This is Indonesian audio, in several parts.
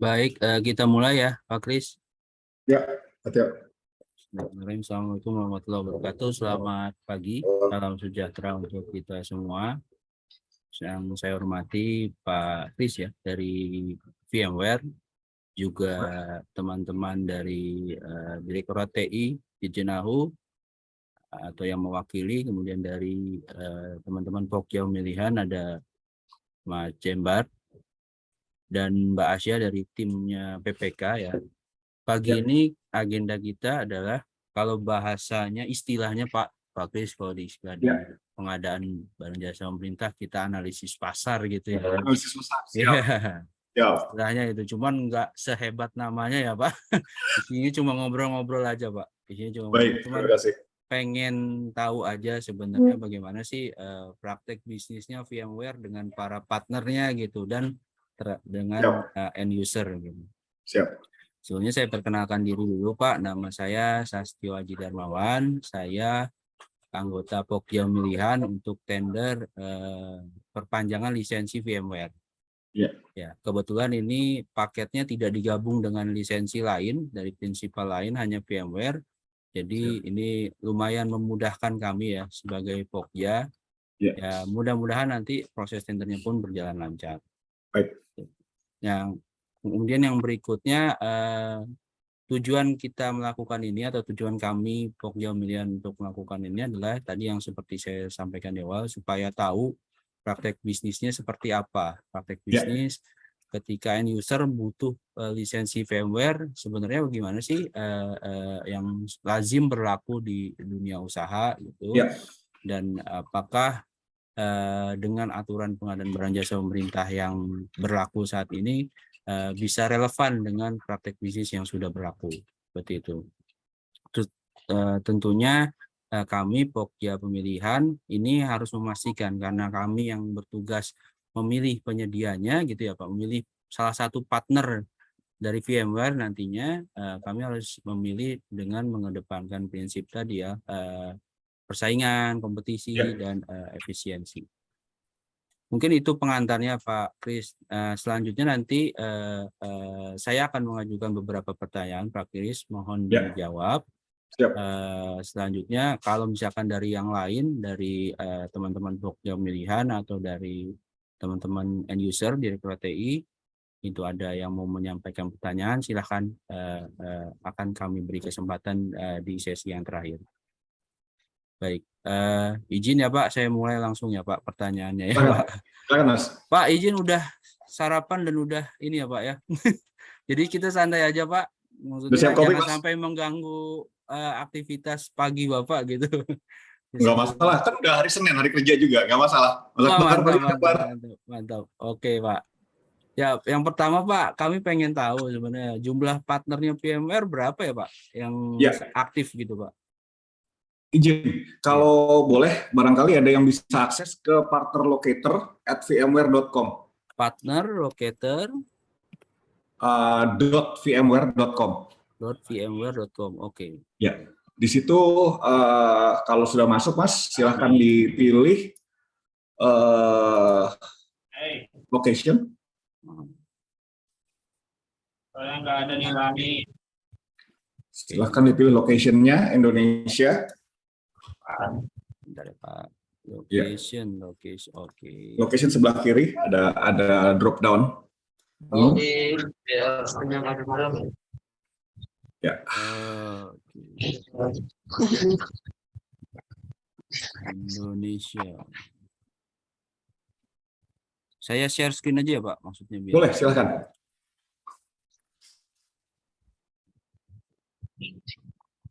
Baik, kita mulai ya, Pak Kris. Ya, betul. Assalamualaikum warahmatullahi wabarakatuh. Selamat pagi, salam sejahtera untuk kita semua. Yang saya hormati Pak Kris ya dari VMware, juga teman-teman dari Direktorat TI di Jenahu atau yang mewakili, kemudian dari teman-teman Pokja Pemilihan ada Mas Jembar dan Mbak Asya dari timnya PPK ya. Pagi Ya. ini agenda kita adalah kalau bahasanya istilahnya Pak Kris, kalau di istilah di Ya. pengadaan barang jasa pemerintah kita analisis pasar gitu ya. Analisis pasar, siap. Iya. Siap. Istilahnya itu cuman nggak sehebat namanya ya Pak. Di sini cuma ngobrol-ngobrol aja Pak. Di sini cuma Baik, cuman terima kasih. pengen tahu aja sebenarnya bagaimana sih praktek bisnisnya VMware dengan para partnernya gitu dan dengan Siap. end user gitu. Siap. Sebelumnya saya perkenalkan diri dulu Pak, nama saya Sastio Aji Darmawan, saya anggota Pokja Pemilihan untuk tender perpanjangan lisensi VMware. Ya. Ya, kebetulan ini paketnya tidak digabung dengan lisensi lain dari prinsipal lain, hanya VMware. Jadi ini lumayan memudahkan kami ya sebagai Pokja. Ya. Ya, mudah-mudahan nanti proses tendernya pun berjalan lancar. Baik. Kemudian yang berikutnya tujuan kita melakukan ini atau tujuan kami Pokja Pemilihan untuk melakukan ini adalah tadi yang seperti saya sampaikan di awal, supaya tahu praktek bisnisnya seperti apa. Praktek bisnis ketika end user butuh lisensi VMware, sebenarnya bagaimana sih yang lazim berlaku di dunia usaha gitu. Ya. Dan apakah dengan aturan pengadaan barang jasa pemerintah yang berlaku saat ini bisa relevan dengan praktek bisnis yang sudah berlaku, seperti itu. Terus tentunya kami Pokja Pemilihan ini harus memastikan, karena kami yang bertugas memilih penyedianya gitu ya Pak, memilih salah satu partner dari VMware nantinya, kami harus memilih dengan mengedepankan prinsip tadi ya, persaingan, kompetisi, dan efisiensi. Mungkin itu pengantarnya Pak Kris. Selanjutnya nanti saya akan mengajukan beberapa pertanyaan Pak Kris, mohon dijawab. Siap. Selanjutnya kalau misalkan dari yang lain, dari teman-teman Pokja Pemilihan atau dari teman-teman end user Direktorat TI, itu ada yang mau menyampaikan pertanyaan, silahkan akan kami beri kesempatan di sesi yang terakhir. Baik, izin ya Pak, saya mulai langsung ya Pak pertanyaannya ya Pak. Pak, izin udah sarapan dan udah ini ya Pak ya. Jadi kita santai aja Pak, maksudnya jangan sampai mengganggu aktivitas pagi Bapak gitu. Nggak masalah, kan udah hari Senin, hari kerja juga, nggak masalah. Mantap. Oke Pak. Ya, yang pertama Pak, kami pengen tahu sebenarnya jumlah partnernya VMware berapa ya Pak yang aktif gitu Pak. Izin, kalau boleh barangkali ada yang bisa akses ke partnerlocator@vmware.com. Partnerlocator .vmware.com. .vmware.com. Oke. Ya, di situ kalau sudah masuk Mas, silahkan dipilih location. Silahkan dipilih location-nya Indonesia. Location, oke. Location sebelah kiri ada drop down. Ya. Indonesia. Saya share screen aja ya Pak, maksudnya biar. Boleh, silakan.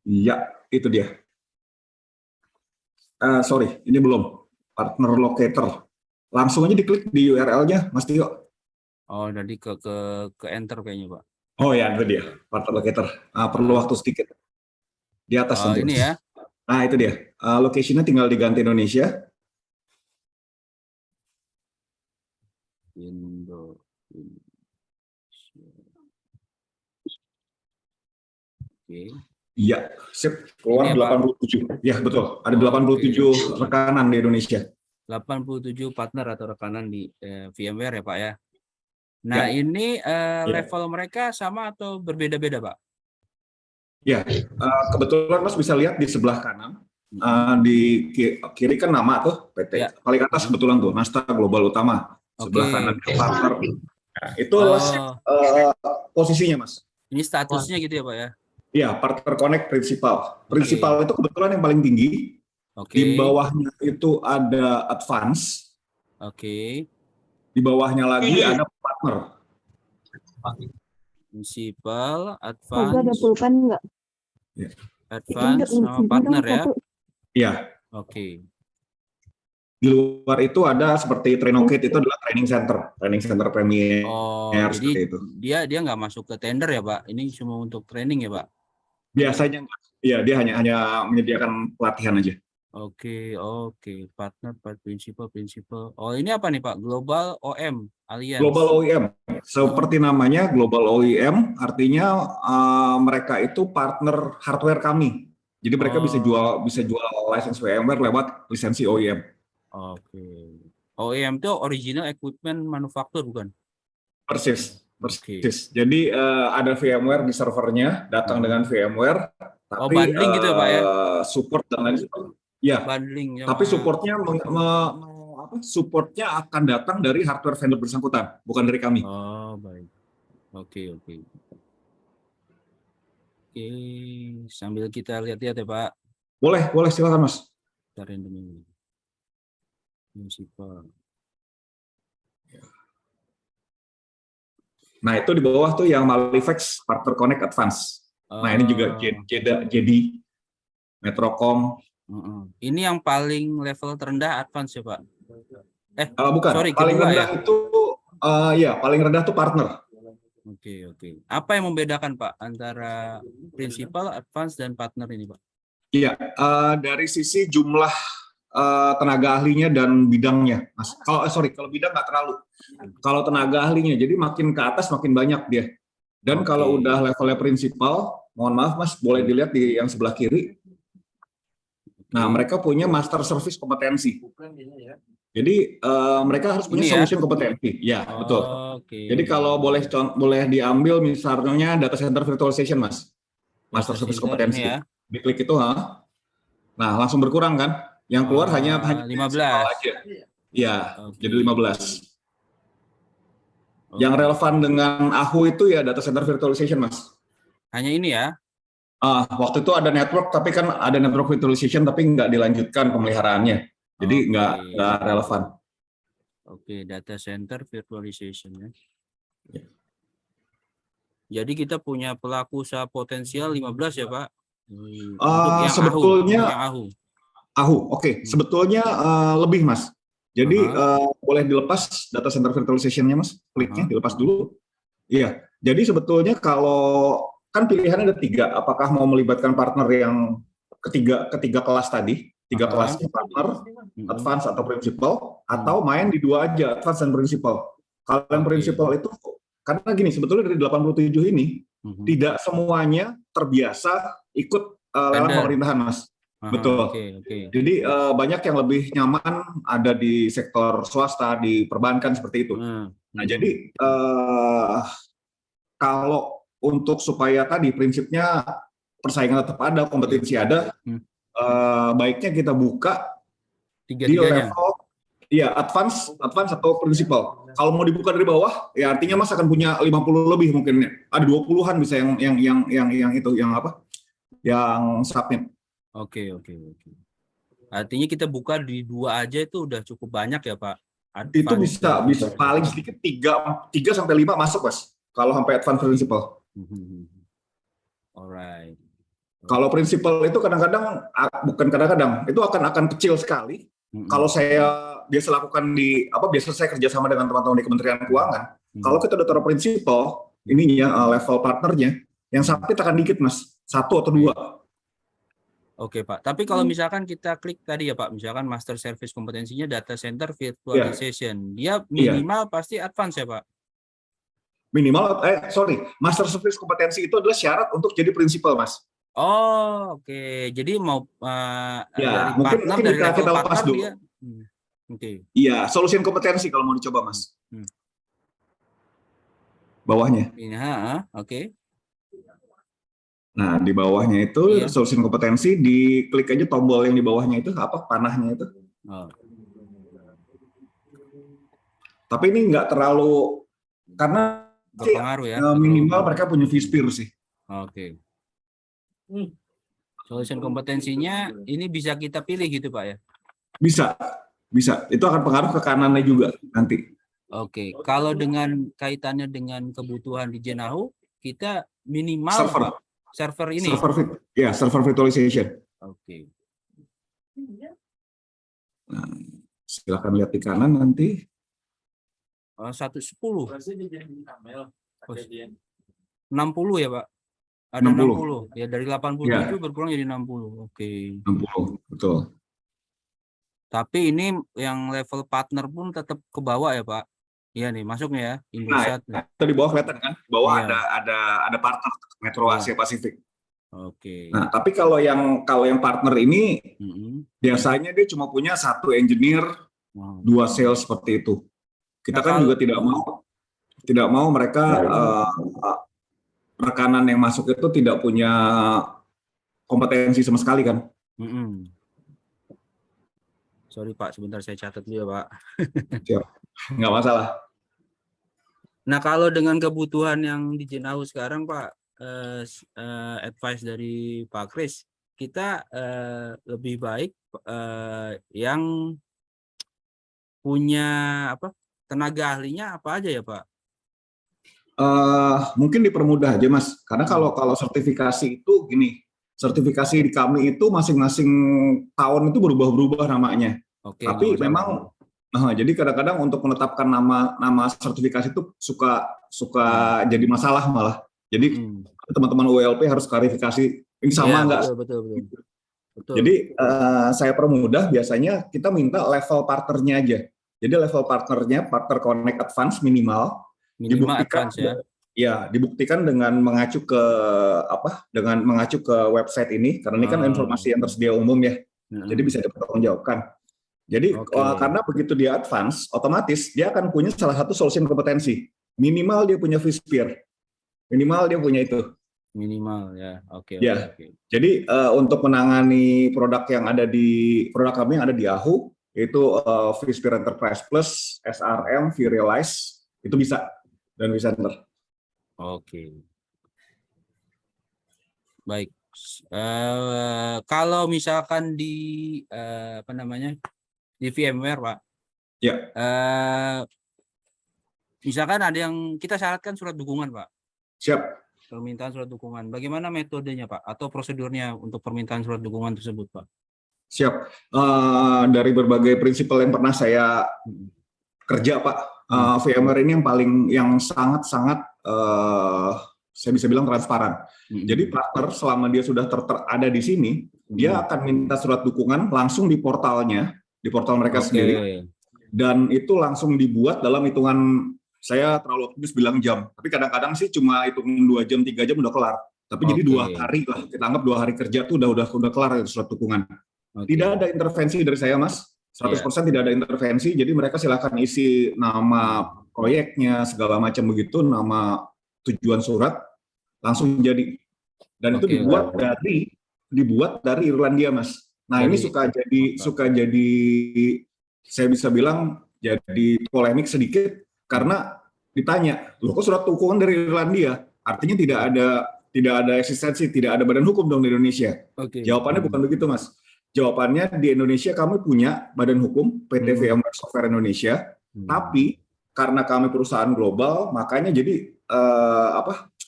Ya, itu dia. Sorry, ini belum. Partner locator. Langsung aja diklik di URL-nya, Mas Tio. Oh, jadi ke enter kayaknya Pak. Oh ya, itu dia. Partner locator. Perlu waktu sedikit. Di atas nanti. Ini ya. Nah, itu dia. Location-nya tinggal diganti Indonesia. Oke. Iya, sip. Keluar 87. Ya, betul. Ada 87 rekanan di Indonesia. 87 partner atau rekanan di VMware ya Pak ya. Nah, Ya. ini Ya. level mereka sama atau berbeda-beda, Pak? Ya, kebetulan Mas bisa lihat di sebelah kanan, di kiri kan nama tuh PT. Ya. Paling atas kebetulan tuh Nasdaq Global Utama. Sebelah kanan Oke. partner. Nah, itu adalah Oh, posisinya Mas. ini statusnya gitu ya, Pak ya? Ya, partner connect principal. Oke. Principal itu kebetulan yang paling tinggi. Di Oke. bawahnya itu ada advance. Oke. Di bawahnya lagi ada partner. Principal, Kagak ada advance, pulpen nggak? Ya. advance sama partner ya. Iya. Oke. Di luar itu ada seperti Trinokit, itu adalah training center premier Oh, seperti jadi itu. dia nggak masuk ke tender ya, Pak? Ini cuma untuk training ya, Pak? Biasanya enggak. Iya, dia hanya menyediakan pelatihan aja. Oke, partner, principal. Oh, ini apa nih, Pak? Global OM Alliance. Global OEM, seperti namanya Global OEM, artinya mereka itu partner hardware kami. Jadi mereka bisa jual license VMware lewat lisensi OEM. Oke. OEM itu original equipment manufacturer bukan? Persis. Oke. Jadi ada VMware di servernya, datang dengan VMware, tapi bundling gitu ya, Pak ya? support dan lain sebagainya. Ya. Bundling Tapi supportnya akan datang dari hardware vendor bersangkutan, bukan dari kami. Oh, baik. Oke. Oke, sambil kita lihat-lihat ya, Pak. Boleh silakan Mas. Kita random ini. Principal. Nah, itu di bawah tuh yang Malivex Partner Connect Advance. Nah, ini juga JD, Metrocom. Ini yang paling level terendah advance ya, Pak? Bukan. Sorry, paling kedua rendah ya? itu paling rendah tuh partner. Oke. Apa yang membedakan, Pak, antara principal, advance dan partner ini, Pak? Iya, dari sisi jumlah tenaga ahlinya dan bidangnya, Mas. Kalau bidang nggak terlalu. Kalau tenaga ahlinya, jadi makin ke atas makin banyak dia. Dan kalau udah levelnya prinsipal, mohon maaf Mas, boleh dilihat di yang sebelah kiri. Nah, mereka punya master service kompetensi. Jadi mereka harus punya solution kompetensi. Ya, betul. Jadi kalau boleh diambil misalnya data center virtualization, Mas. Master service kompetensi. Ya. Diklik itu, nah langsung berkurang kan? Yang keluar hanya 15 aja. Iya, jadi 15. Yang relevan dengan AHU itu ya data center virtualization, Mas. Hanya ini ya? Waktu itu ada network, tapi kan ada network virtualization, tapi nggak dilanjutkan pemeliharaannya. Jadi nggak relevan. Oke, data center virtualization ya. Jadi kita punya pelaku usaha potensial 15 ya, Pak? Untuk yang sebetulnya AHU, oke. Sebetulnya lebih, Mas. Jadi boleh dilepas data center virtualization-nya, Mas. Kliknya dilepas dulu. Iya. Jadi sebetulnya kalau kan pilihannya ada 3. Apakah mau melibatkan partner yang ketiga kelas tadi, 3 kelasnya partner, advance atau principal, atau main di 2 aja, advance dan principal. Kalau yang principal itu karena gini, sebetulnya dari 87 ini tidak semuanya terbiasa ikut lelang pemerintahan, Mas. Betul. Jadi banyak yang lebih nyaman ada di sektor swasta, di perbankan seperti itu. Nah, jadi kalau untuk supaya tadi prinsipnya persaingan tetap ada, kompetensi ada, baiknya kita buka di level advance atau principal. Kalau mau dibuka dari bawah, ya artinya Mas akan punya 50 lebih mungkin. Ada 20-an bisa yang submit. Oke. Artinya kita buka di 2 aja itu udah cukup banyak ya, Pak? Itu bisa paling sedikit 3 sampai 5 masuk, Mas. Kalau sampai advance principal. Alright. Kalau principal itu kadang-kadang itu akan kecil sekali. Kalau saya biasa lakukan biasa saya kerjasama dengan teman-teman di Kementerian Keuangan. Kalau kita udah taruh principal, ininya level partnernya, yang submit akan dikit, Mas. 1 atau 2. Oke, Pak. Tapi kalau misalkan kita klik tadi ya, Pak, misalkan master service kompetensinya data center virtualization, dia minimal pasti advance ya, Pak? Minimal, master service kompetensi itu adalah syarat untuk jadi principal, Mas. Oh, oke. Jadi mau dari mungkin partner dari level kita lepas dulu. Dia. Iya, solution kompetensi kalau mau dicoba, Mas. bawahnya. Oke. Nah, di bawahnya itu Iya. solusi kompetensi, diklik aja tombol yang di bawahnya itu apa, panahnya itu. Oh. Tapi ini nggak terlalu, karena Berpengaruh ya. minimal mereka punya vSphere sih. Oke. Solution kompetensinya ini bisa kita pilih gitu Pak ya? Bisa. Itu akan pengaruh ke kanannya juga nanti. Oke. Kalau dengan kaitannya dengan kebutuhan di Jenahu, kita minimal server ini. Server virtualization. Oke. Nah, silakan lihat di kanan nanti. 110. 60 ya Pak? Ada 60. Ya dari 87 berkurang jadi 60. Oke. 60, betul. Tapi ini yang level partner pun tetap ke bawah ya Pak? Iya nih masuknya ya Indosat. Nah, itu di bawah kelihatan kan? Di bawah Iya. ada partner Metro Asia Pasifik. Oke. Nah, tapi kalau yang partner ini biasanya dia cuma punya 1 engineer, 2 sales seperti itu. Kita kan juga tidak mau mereka rekanan yang masuk itu tidak punya kompetensi sama sekali kan. Sorry Pak, sebentar saya catat dulu ya Pak. Siap, nggak masalah. Nah kalau dengan kebutuhan yang di Jenahu sekarang Pak, advice dari Pak Kris, kita lebih baik yang punya tenaga ahlinya apa aja ya Pak? Mungkin dipermudah aja Mas, karena kalau sertifikasi itu gini, sertifikasi di kami itu masing-masing tahun itu berubah-ubah namanya. Oke, tapi memang jadi kadang-kadang untuk menetapkan nama sertifikasi itu suka jadi masalah malah. Jadi teman-teman ULP harus klarifikasi ini sama nggak? Betul. Jadi saya permudah, biasanya kita minta level partnernya aja. Jadi level partnernya, partner connect advance minimal dibuktikan advance, ya dibuktikan dengan mengacu ke website ini, karena ini kan informasi yang tersedia umum ya. Jadi bisa dipertanggungjawabkan. Jadi karena begitu dia advance, otomatis dia akan punya salah satu solusi kompetensi. Minimal dia punya vSphere. Minimal dia punya itu. Minimal ya. Oke. Jadi untuk menangani produk kami yang ada di Yahoo, yaitu vSphere Enterprise Plus, SRM, vRealize, itu bisa dan vCenter. Oke. Baik. Kalau misalkan di di VMware Pak, ya. Misalkan ada yang kita syaratkan surat dukungan Pak. Siap. Permintaan surat dukungan. Bagaimana metodenya Pak atau prosedurnya untuk permintaan surat dukungan tersebut Pak? Siap. Dari berbagai prinsipal yang pernah saya kerja Pak, VMware ini yang sangat-sangat saya bisa bilang transparan. Jadi partner selama dia sudah ada di sini, dia akan minta surat dukungan langsung di portal mereka sendiri, dan itu langsung dibuat dalam hitungan, saya terlalu optimis bilang jam, tapi kadang-kadang sih cuma hitungan 2 jam, 3 jam udah kelar. Tapi jadi 2 hari lah, kita anggap 2 hari kerja tuh udah kelar surat dukungan. Tidak ada intervensi dari saya Mas, 100% tidak ada intervensi. Jadi mereka silakan isi nama proyeknya segala macam begitu, nama tujuan surat, langsung jadi. Dan itu dibuat dari Irlandia Mas. Nah ini suka jadi saya bisa bilang jadi polemik sedikit, karena ditanya, loh kok surat dukungan dari Irlandia? Artinya tidak ada eksistensi, tidak ada badan hukum dong di Indonesia. Jawabannya bukan begitu Mas. Jawabannya di Indonesia kami punya badan hukum, PT VMware Software Indonesia, tapi karena kami perusahaan global, makanya jadi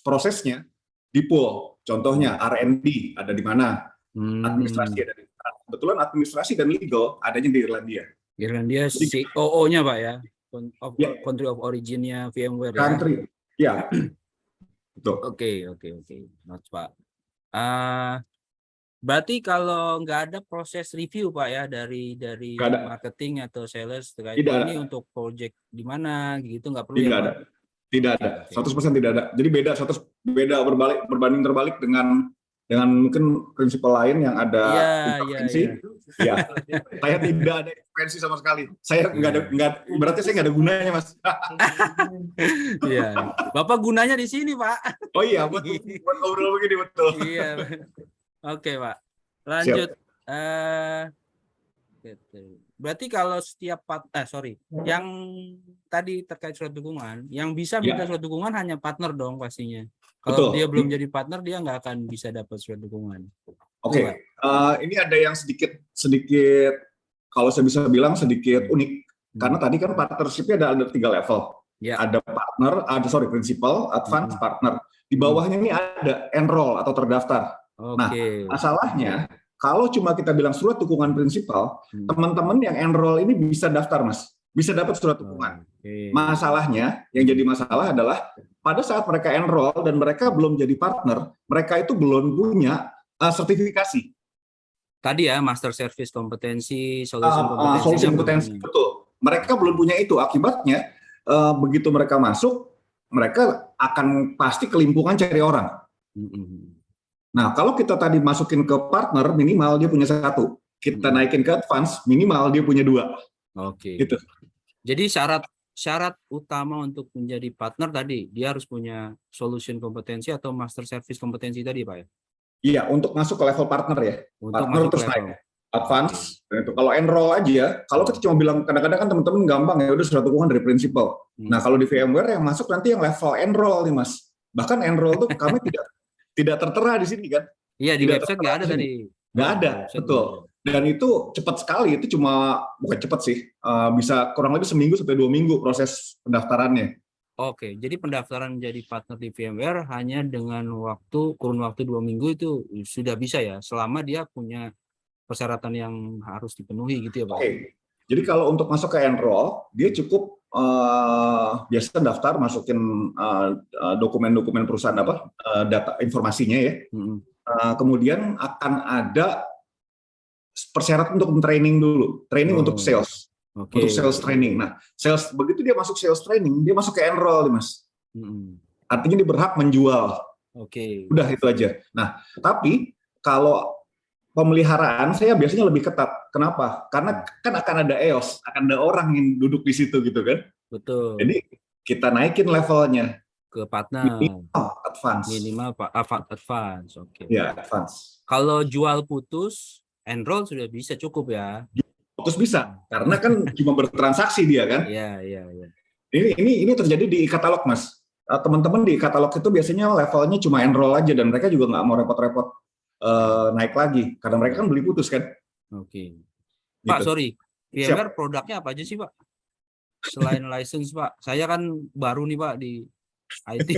prosesnya di pool. Contohnya R&D ada di mana, administrasi ada di mana. Kebetulan administrasi dan legal adanya di Irlandia. Irlandia COO-nya Pak ya, country of origin-nya VMware ya. Country, ya. Betul. Oke. Not Pak. Berarti kalau nggak ada proses review Pak ya dari marketing atau sales terkait ini untuk project di mana gitu, nggak perlu ya Pak? Tidak ada. 100% tidak ada. Jadi beda berbanding terbalik dengan dengan mungkin prinsipal lain yang ada Iya, intervensi. iya. Ya, saya tidak ada intervensi sama sekali. Saya berarti saya nggak ada gunanya, Mas. Iya. Bapak gunanya di sini, Pak. Oh iya, buat ngobrol begini betul. Iya. Oke, Pak. Siap. Lanjut. Gitu. Berarti kalau setiap yang tadi terkait surat dukungan, yang bisa minta surat dukungan hanya partner dong pastinya. Kalau Betul. dia belum jadi partner, dia nggak akan bisa dapat surat dukungan. Oke. Ini ada yang sedikit kalau saya bisa bilang sedikit unik, karena tadi kan partnership-nya ada 3 level. Ya. Ada partner, principal, advance, partner. Di bawahnya ini ada enroll atau terdaftar. Nah, masalahnya kalau cuma kita bilang surat dukungan prinsipal, teman-teman yang enroll ini bisa daftar, Mas. Bisa dapat surat dukungan. Masalahnya, yang jadi masalah adalah pada saat mereka enroll dan mereka belum jadi partner, mereka itu belum punya sertifikasi. Tadi ya, Master Service Kompetensi, Solusi Kompetensi, betul. Mereka belum punya itu. Akibatnya, begitu mereka masuk, mereka akan pasti kelimpungan cari orang. Nah, kalau kita tadi masukin ke partner, minimal dia punya 1. Kita naikin ke advance, minimal dia punya 2. Oke. Gitu. Jadi syarat utama untuk menjadi partner tadi, dia harus punya solution kompetensi atau master service kompetensi tadi, Pak ya? Iya, untuk masuk ke level partner ya. Untuk partner masuk terus naik. Advance, itu kalau enroll aja, kalau kita cuma bilang kadang-kadang kan teman-teman gampang ya udah surat dukungan dari principal. Nah, kalau di VMware yang masuk nanti yang level enroll nih, Mas. Bahkan enroll tuh kami tidak tertera di sini kan. Iya, di website nggak ada tadi. Nggak ada, betul. Dan itu cepat sekali, itu cuma, bukan cepat sih, bisa kurang lebih seminggu sampai 2 minggu proses pendaftarannya. Oke, jadi pendaftaran menjadi partner di VMware hanya dengan kurun waktu 2 minggu itu sudah bisa ya, selama dia punya persyaratan yang harus dipenuhi gitu ya, Pak? Oke, jadi kalau untuk masuk ke enroll, dia cukup biasa daftar, masukin dokumen-dokumen perusahaan data informasinya ya. Kemudian akan ada persyaratan untuk training dulu, untuk sales, untuk sales training. Nah, sales begitu dia masuk sales training, dia masuk ke enroll, Mas. Artinya dia berhak menjual. Udah itu aja. Nah, tapi kalau pemeliharaan saya biasanya lebih ketat. Kenapa? Karena kan akan ada EOS, akan ada orang yang duduk di situ gitu kan. Betul. Jadi kita naikin levelnya ke partner. Minimal advance. Oke. Ya, advance. Kalau jual putus, enroll sudah bisa cukup ya. Putus bisa, karena kan cuma bertransaksi dia kan. Iya. Ini terjadi di katalog, Mas. Teman-teman di katalog itu biasanya levelnya cuma enroll aja dan mereka juga nggak mau repot-repot naik lagi karena mereka kan beli putus kan. Oke. Pak, sorry. VMware produknya apa aja sih, Pak? Selain license, Pak. Saya kan baru nih, Pak, di IT.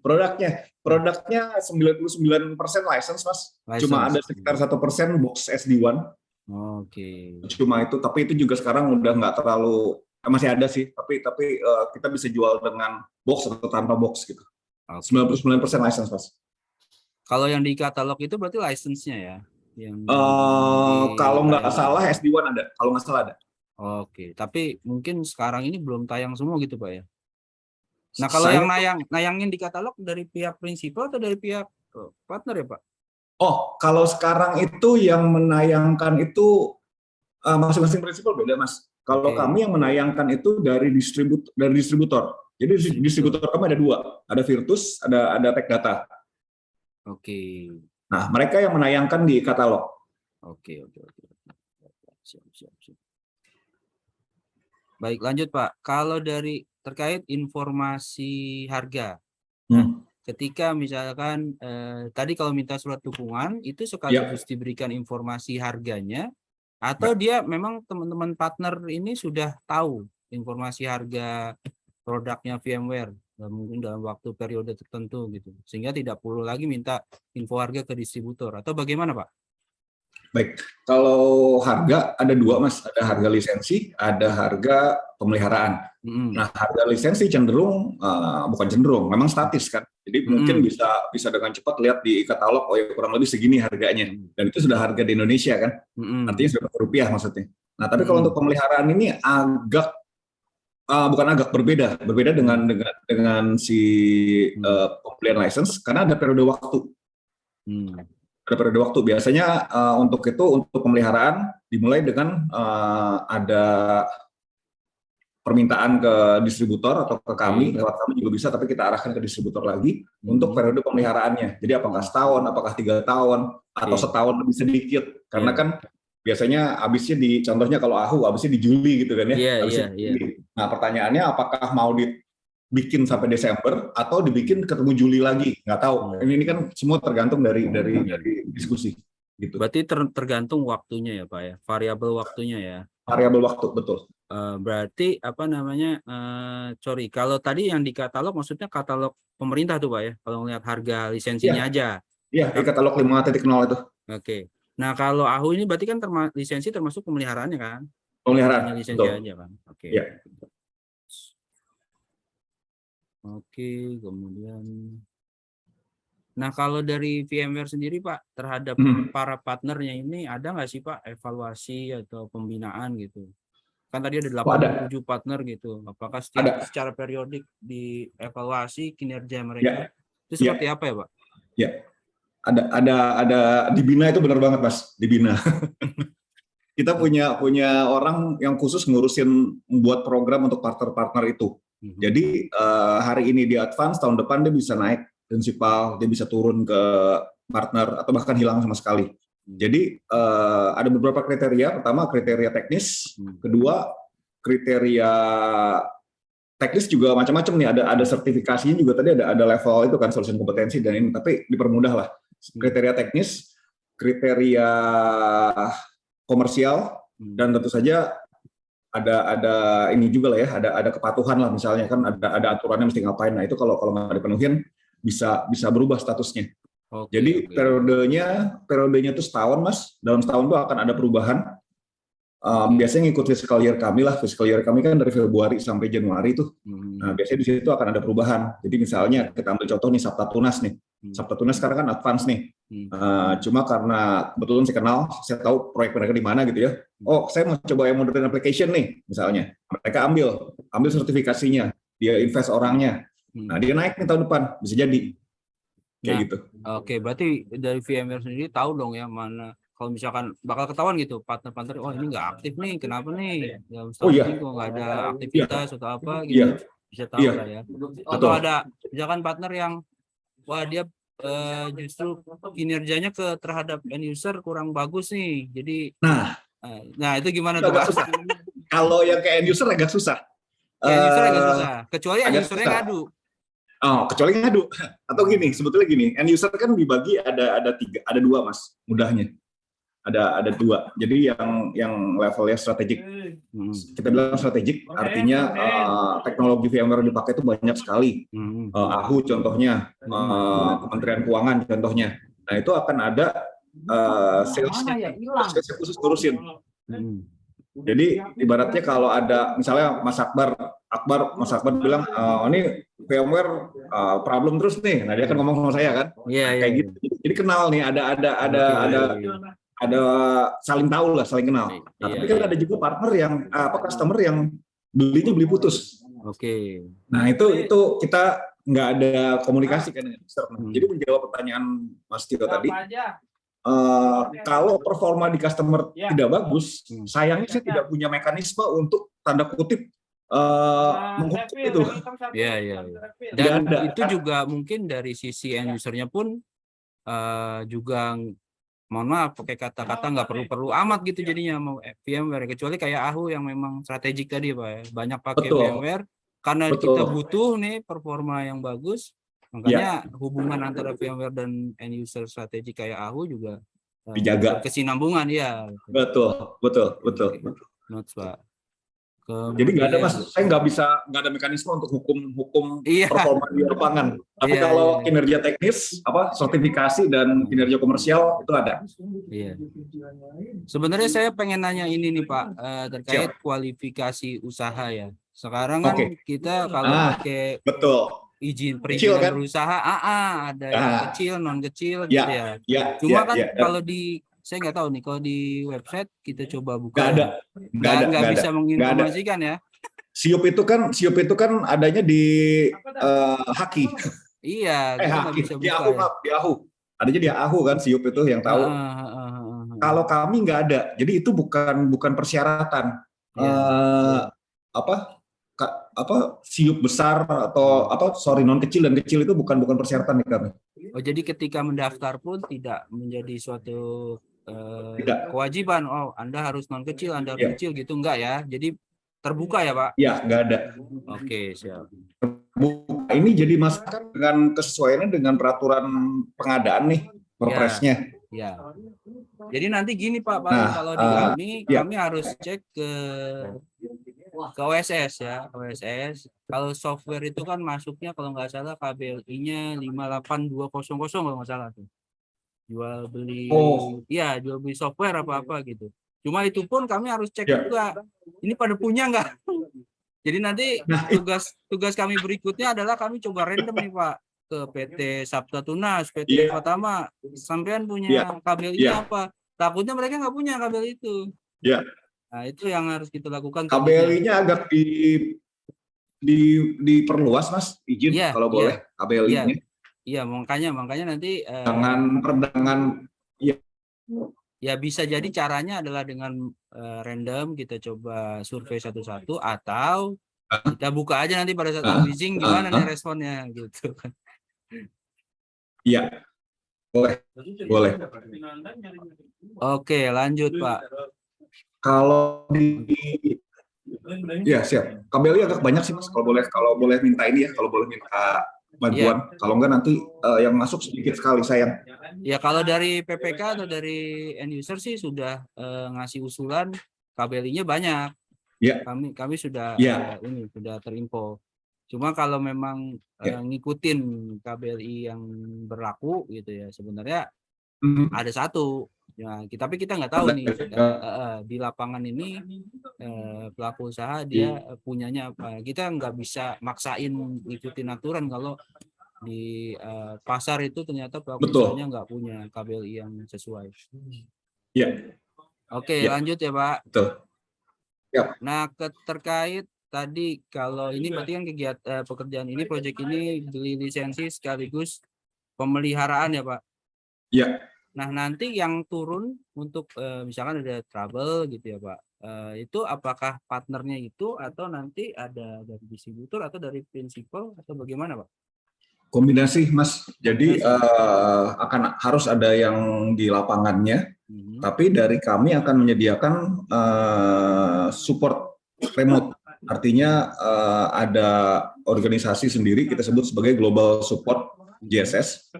Produknya 99% license, Mas. Cuma ada sekitar 1% box SD-WAN. Oke. Cuma itu, tapi itu juga sekarang udah nggak terlalu, masih ada sih, tapi kita bisa jual dengan box atau tanpa box gitu. 99% license, Mas. Kalau yang di katalog itu berarti license-nya ya? Kalau nggak salah SD-WAN ada, kalau nggak salah ada. Oke, tapi mungkin sekarang ini belum tayang semua gitu, Pak ya? Nah, kalau yang nayangin di katalog dari pihak prinsipal atau dari pihak partner ya, Pak? Oh, kalau sekarang itu yang menayangkan itu masing-masing prinsipal beda, Mas. Kalau kami yang menayangkan itu dari distributor. Jadi distributor kami ada 2, ada Virtus, ada Tech Data. Oke. Nah, mereka yang menayangkan di katalog. Oke. Siap. Baik, lanjut Pak. Kalau dari terkait informasi harga, ketika misalkan tadi kalau minta surat dukungan itu sekaligus diberikan informasi harganya, atau dia memang teman-teman partner ini sudah tahu informasi harga produknya VMware mungkin dalam waktu periode tertentu gitu, sehingga tidak perlu lagi minta info harga ke distributor, atau bagaimana Pak? Baik, kalau harga ada 2, Mas, ada harga lisensi, ada harga pemeliharaan. Nah, harga lisensi cenderung bukan cenderung, memang statis kan. Jadi mungkin bisa dengan cepat lihat di katalog, oh ya kurang lebih segini harganya, dan itu sudah harga di Indonesia kan, artinya sudah rupiah maksudnya. Nah, tapi kalau untuk pemeliharaan ini agak berbeda dengan si pembelian license karena ada periode waktu. Ada periode waktu. Biasanya untuk pemeliharaan dimulai dengan ada permintaan ke distributor atau ke kami, lewat kami juga bisa, tapi kita arahkan ke distributor lagi untuk periode pemeliharaannya. Jadi apakah setahun, apakah 3 tahun, atau setahun lebih sedikit. Karena kan biasanya habisnya contohnya kalau AHU habisnya di Juli gitu kan ya. Nah pertanyaannya apakah mau dibikin sampai Desember atau dibikin ketemu Juli lagi? Nggak tahu. Ini kan semua tergantung dari diskusi. Gitu. Berarti tergantung waktunya ya Pak ya, variabel waktunya ya. Variabel waktu, betul. Berarti apa namanya, sorry, kalau tadi yang di katalog maksudnya katalog pemerintah tuh Pak ya, kalau ngelihat harga lisensinya aja. Iya, di katalog 5.0 itu. Oke. Nah kalau AHU ini berarti kan lisensi termasuk pemeliharaannya kan? Pemeliharaan. Lisensi aja kan? Oke. Ya. Oke, kemudian. Nah kalau dari VMware sendiri Pak, terhadap para partnernya ini ada nggak sih Pak evaluasi atau pembinaan gitu? Kan tadi ada 87 partner gitu. Apakah secara periodik dievaluasi kinerja mereka? Itu seperti apa ya Pak? Ya, ada dibina, itu benar banget Mas, dibina. Kita punya orang yang khusus ngurusin membuat program untuk partner-partner itu. Jadi hari ini di advance, tahun depan dia bisa naik prinsipal, dia bisa turun ke partner atau bahkan hilang sama sekali. Jadi ada beberapa kriteria. Pertama kriteria teknis, kedua kriteria teknis juga macam-macam nih. Ada sertifikasinya juga, tadi ada level itu kan, solution kompetensi dan ini. Tapi dipermudah lah. Kriteria teknis, kriteria komersial, dan tentu saja ada ini juga lah ya. Ada kepatuhan lah, misalnya kan ada aturannya mesti ngapain. Nah itu kalau nggak dipenuhin bisa berubah statusnya. Jadi periodenya itu setahun Mas. Dalam setahun itu akan ada perubahan. Biasanya ngikut fiscal year kami lah. Fiscal year kami kan dari Februari sampai Januari tuh. Nah biasanya di situ akan ada perubahan. Jadi misalnya kita ambil contoh nih Sabta Tunas nih. Sabta Tunas sekarang kan advance nih. Cuma karena kebetulan saya tahu proyek mereka di mana gitu ya. Oh saya mau coba yang modern application nih misalnya. Mereka ambil sertifikasinya. Dia invest orangnya. Nah dia naik nih tahun depan. Bisa jadi. Kayak gitu. Oke, berarti dari VMware sendiri tahu dong ya mana kalau misalkan bakal ketahuan gitu partner-partner, oh ini nggak aktif nih, kenapa nih? Ini kok nggak ada aktivitas atau apa gitu, bisa tahu lah ya. Atau ada misalkan partner yang wah dia justru kinerjanya terhadap end user kurang bagus nih, jadi nah itu gimana tuh Pak? Kalau yang ke end user agak susah. End user agak susah, kecuali end usernya ngadu. Oh, kecuali ngadu. Atau gini, sebetulnya gini, end user kan dibagi ada dua Mas, mudahnya. Ada dua. Jadi yang levelnya strategik. Kita bilang strategik, artinya teknologi VMware yang dipakai itu banyak sekali. AHU contohnya, Kementerian Keuangan contohnya. Nah itu akan ada salesnya khusus ngurusin. Jadi ibaratnya kalau ada misalnya Mas Akbar bilang ini VMware problem terus nih, nah dia akan ngomong sama saya kan, kayak gitu. Jadi kenal nih, ada saling tahu lah, saling kenal. Nah, tapi kan ada juga partner yang customer yang beli putus. Nah itu kita nggak ada komunikasi kan dengan customer. Jadi menjawab pertanyaan Mas Tito tadi. Kalau performa di customer tidak bagus, sayangnya saya tidak punya mekanisme untuk tanda kutip menghukum itu. Dan itu juga mungkin dari sisi end usernya pun juga mohon maaf pakai kata-kata nggak perlu amat gitu jadinya mau VMware, kecuali kayak AHU yang memang strategik tadi Pak ya, banyak pakai VMware karena kita butuh nih performa yang bagus. Makanya hubungan antara VMware dan end user strategi kayak AHU juga dijaga, kesinambungan ya. Betul. Notes Pak. Jadi nggak ada Mas, saya nggak ada mekanisme untuk hukum performa di lapangan. Tapi kalau kinerja teknis, sertifikasi dan kinerja komersial itu ada. Sebenarnya saya pengen nanya ini nih Pak, terkait kualifikasi usaha ya. Sekarang kan kita kalau pakai izin perizinan kan? Berusaha ada yang kecil, non kecil gitu ya. Cuma kan kalau saya nggak tahu nih, kalau di website kita coba buka nggak bisa menginformasikan ya. SIUP itu kan adanya di Haki. Iya, kita nggak bisa buka. Di AHU. adanya di AHU kan, SIUP itu yang tahu. Kalau kami nggak ada, jadi itu bukan persyaratan. Apa SIUP besar atau non kecil dan kecil itu bukan persyaratan di kami. Oh, jadi ketika mendaftar pun tidak menjadi suatu Tidak. kewajiban. Oh, Anda harus non kecil, Anda harus kecil gitu, enggak ya? Jadi terbuka ya, Pak? Ya, nggak ada. Oke, siap. Ini jadi masalah dengan kesesuaiannya dengan peraturan pengadaan nih, perpresnya. Ya. Jadi nanti gini Pak, kalau di kami harus cek ke OSS ya, OSS. Kalau software itu kan masuknya kalau nggak salah KBLI-nya 58200 kalau nggak salah tuh. Jual beli software apa gitu. Cuma itu pun kami harus cek juga. Ini pada punya nggak? Jadi nanti tugas kami berikutnya adalah kami coba random nih Pak ke PT Sabta Tunas, PT Fatama. Sampean punya kabel ini apa? Takutnya mereka nggak punya kabel itu. Nah, itu yang harus kita lakukan. KBLI-nya agak diperluas, Mas, izin kalau boleh KBLI-nya. Iya, makanya nanti dengan perdagangan ya bisa jadi caranya adalah dengan random kita coba survei satu-satu atau kita buka aja nanti pada saat unleashing gimana nih responnya gitu kan. Iya. Boleh. Oke, lanjut Pak. Kalau siap. KBLI agak banyak sih Mas, kalau boleh minta ini ya, kalau boleh minta bantuan. Kalau enggak nanti yang masuk sedikit sekali, sayang. Ya kalau dari PPK atau dari end user sih sudah ngasih usulan KBLI-nya banyak. Kami sudah sudah terinfo. Cuma kalau memang ngikutin KBLI yang berlaku gitu ya, sebenarnya ada satu. Ya, tapi kita nggak tahu nih di lapangan ini pelaku usaha dia punyanya apa. Kita nggak bisa maksain ngikutin aturan kalau di pasar itu ternyata pelaku usahanya nggak punya KBLI yang sesuai. Oke, lanjut ya Pak. Betul. Nah, terkait tadi kalau ini berarti kan kegiatan pekerjaan ini, proyek ini beli lisensi sekaligus pemeliharaan ya Pak. Nah, nanti yang turun untuk misalkan ada trouble gitu ya Pak. Itu apakah partnernya itu atau nanti ada dari distributor atau dari prinsipal atau bagaimana Pak? Kombinasi Mas. Jadi akan harus ada yang di lapangannya. Tapi dari kami akan menyediakan support remote. Artinya ada organisasi sendiri kita sebut sebagai Global Support GSS.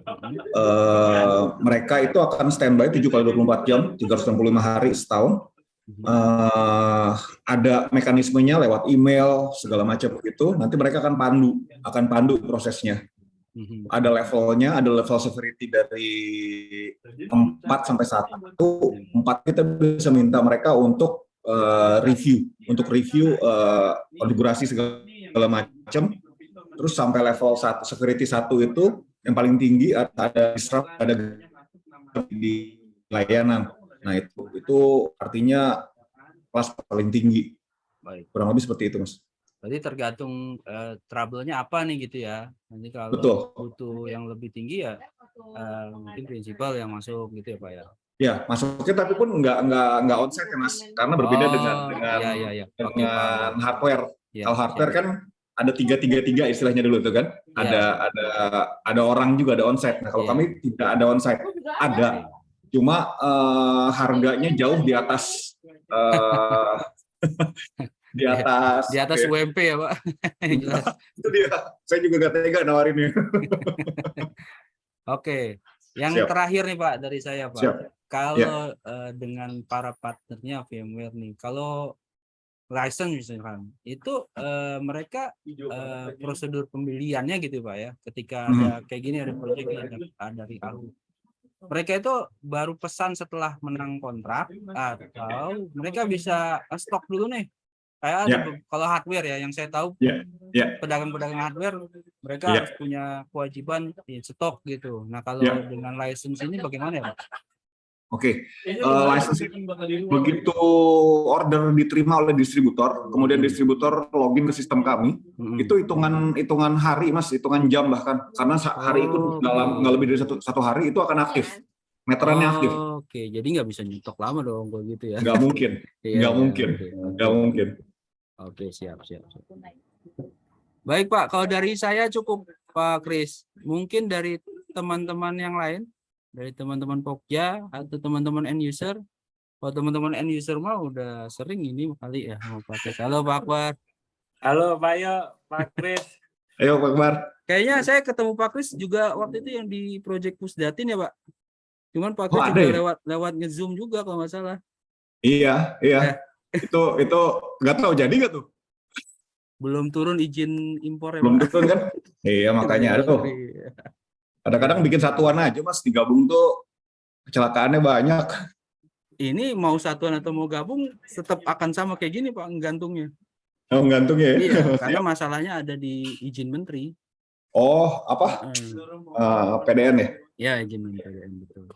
Mereka itu akan standby 7x24 jam, 365 hari setahun. Ada mekanismenya lewat email segala macam begitu. Nanti mereka akan pandu prosesnya. Ada levelnya, ada level severity dari 4 sampai 1. 4 kita bisa minta mereka untuk review konfigurasi segala macam. Terus sampai level 1, severity 1 itu yang paling tinggi ada di layanan. Nah itu artinya kelas paling tinggi. Kurang lebih seperti itu Mas. Berarti tergantung trouble-nya apa nih gitu ya. Nanti kalau butuh yang lebih tinggi ya mungkin prinsipal yang masuk gitu ya Pak ya. Ya masuknya tapi pun nggak onsite ya Mas, karena berbeda dengan hardware. Kalau hardware kan ada 333 istilahnya dulu tuh kan. Ada orang juga ada onsite. Nah kalau kami tidak ada onsite, ada. Cuma harganya jauh di atas di atas UMP ya Pak. Itu dia. Saya juga gak tega nawarinnya. Oke. Yang terakhir nih Pak dari saya Pak. Kalau dengan para partnernya VMware nih, kalau license misalkan, itu mereka prosedur pembeliannya gitu Pak ya. Ketika ada kayak gini ada proyek ada dari AHU. Mereka itu baru pesan setelah menang kontrak atau mereka bisa stok dulu nih. Kayak kalau hardware ya, yang saya tahu pedagang-pedagang hardware mereka harus punya kewajiban stok gitu. Nah kalau dengan license ini bagaimana ya Pak? Oke, license begitu order diterima oleh distributor, kemudian distributor login ke sistem kami, itu hitungan hari, Mas, hitungan jam bahkan, karena hari itu dalam nggak lebih dari satu hari itu akan aktif, meterannya aktif. Oke, jadi nggak bisa nyetok lama dong kalau gitu ya. Nggak mungkin, nggak mungkin, nggak mungkin. Oke, siap. Baik Pak, kalau dari saya cukup Pak Kris. Mungkin dari teman-teman yang lain, dari teman-teman Pokja atau teman-teman end user. Kalau teman-teman end user mah udah sering ini kali ya mau pakai. Halo Pak Akbar. Halo Pak Yo, Pak Kris. Ayo Pak Akbar. Kayaknya saya ketemu Pak Kris juga waktu itu yang di Project Pusdatin ya Pak. Cuman Pak Kris ada juga ya? lewat nge-zoom juga kalau nggak salah. Iya. Itu nggak tahu jadi nggak tuh? Belum turun izin impor ya Belum Pak. turun kan? Iya makanya aduh. Kadang-kadang bikin satuan aja Mas, digabung tuh kecelakaannya banyak. Ini mau satuan atau mau gabung tetap akan sama kayak gini Pak gantungnya. Oh, gantung ya? Iya, karena masalahnya ada di izin menteri. Oh, apa? PDN ya? Ya, izin menteri, betul.